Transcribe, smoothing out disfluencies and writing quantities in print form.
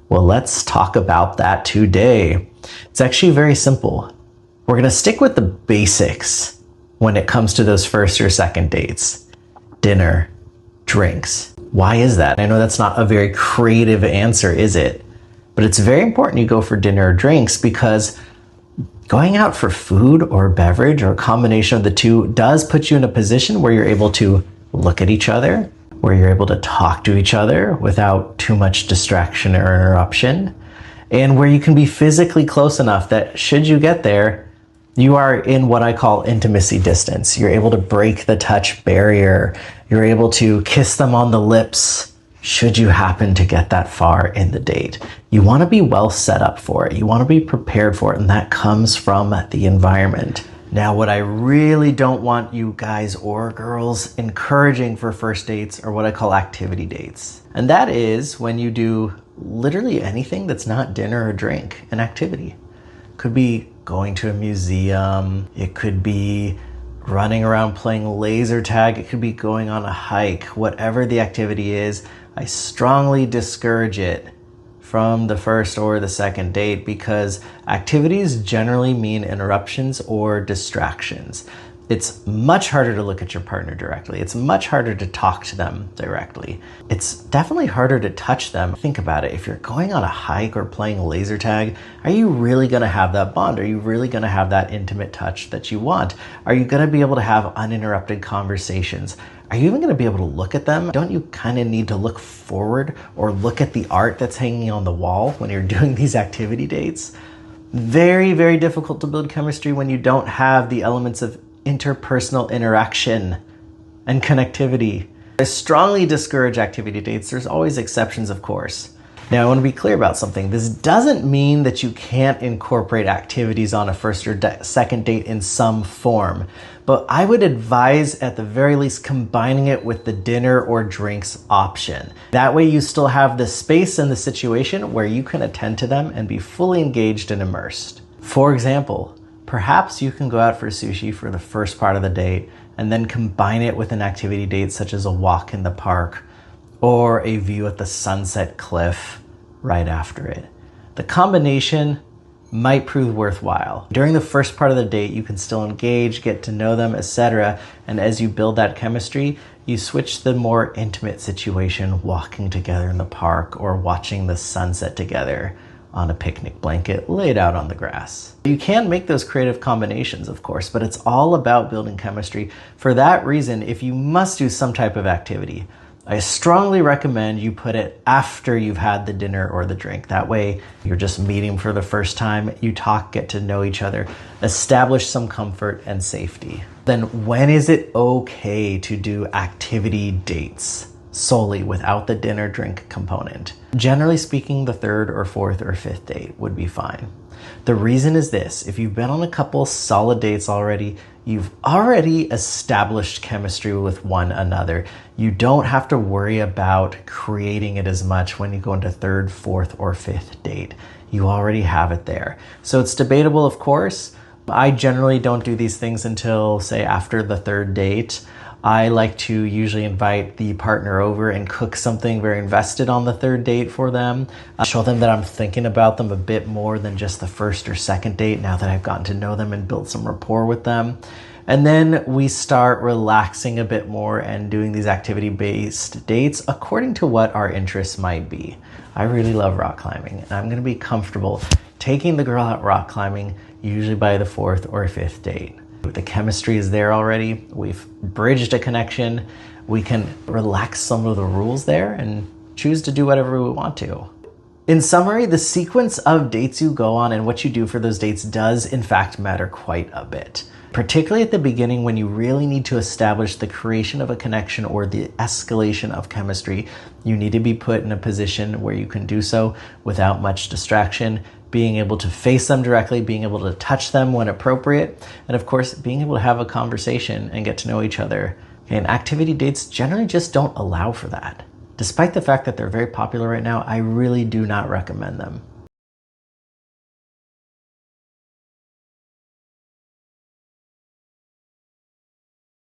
Well, let's talk about that today. It's actually very simple. We're gonna stick with the basics when it comes to those first or second dates. Dinner, drinks. Why is that? I know that's not a very creative answer, is it? But it's very important you go for dinner or drinks, because going out for food or beverage or a combination of the two does put you in a position where you're able to look at each other, where you're able to talk to each other without too much distraction or interruption, and where you can be physically close enough that should you get there, you are in what I call intimacy distance. You're able to break the touch barrier. You're able to kiss them on the lips should you happen to get that far in the date. You want to be well set up for it. You want to be prepared for it, and that comes from the environment. Now, what I really don't want you guys or girls encouraging for first dates are what I call activity dates. And that is when you do literally anything that's not dinner or drink, an activity. Could be going to a museum. It could be running around playing laser tag. It could be going on a hike. Whatever the activity is, I strongly discourage it from the first or the second date, because activities generally mean interruptions or distractions. It's much harder to look at your partner directly. It's much harder to talk to them directly. It's definitely harder to touch them. Think about it. If you're going on a hike or playing laser tag, are you really going to have that bond? Are you really going to have that intimate touch that you want? Are you going to be able to have uninterrupted conversations? Are you even going to be able to look at them? Don't you kind of need to look forward or look at the art that's hanging on the wall when you're doing these activity dates? Very, very difficult to build chemistry when you don't have the elements of interpersonal interaction and connectivity. I strongly discourage activity dates. There's always exceptions, of course. Now, I want to be clear about something. This doesn't mean that you can't incorporate activities on a first or second date in some form, but I would advise at the very least combining it with the dinner or drinks option. That way you still have the space and the situation where you can attend to them and be fully engaged and immersed. For example, perhaps you can go out for sushi for the first part of the date and then combine it with an activity date such as a walk in the park or a view at the sunset cliff right after it. The combination might prove worthwhile. During the first part of the date, you can still engage, get to know them, etc. And as you build that chemistry, you switch to the more intimate situation, walking together in the park or watching the sunset together on a picnic blanket laid out on the grass. You can make those creative combinations, of course, but it's all about building chemistry. For that reason, if you must do some type of activity, I strongly recommend you put it after you've had the dinner or the drink. That way you're just meeting for the first time, you talk, get to know each other, establish some comfort and safety. Then when is it okay to do activity dates solely without the dinner drink component? Generally speaking, the third or fourth or fifth date would be fine. The reason is this: if you've been on a couple solid dates already, you've already established chemistry with one another. You don't have to worry about creating it as much when you go into third, fourth, or fifth date. You already have it there. So it's debatable, of course. I generally don't do these things until, say, after the third date. I like to usually invite the partner over and cook something very invested on the third date for them. Show them that I'm thinking about them a bit more than just the first or second date now that I've gotten to know them and built some rapport with them. And then we start relaxing a bit more and doing these activity-based dates according to what our interests might be. I really love rock climbing, and I'm going to be comfortable taking the girl out rock climbing usually by the fourth or fifth date. The chemistry is there already. We've bridged a connection. We can relax some of the rules there and choose to do whatever we want to. In summary, the sequence of dates you go on and what you do for those dates does in fact matter quite a bit. Particularly at the beginning when you really need to establish the creation of a connection or the escalation of chemistry, you need to be put in a position where you can do so without much distraction, being able to face them directly, being able to touch them when appropriate, and of course, being able to have a conversation and get to know each other. And activity dates generally just don't allow for that. Despite the fact that they're very popular right now, I really do not recommend them.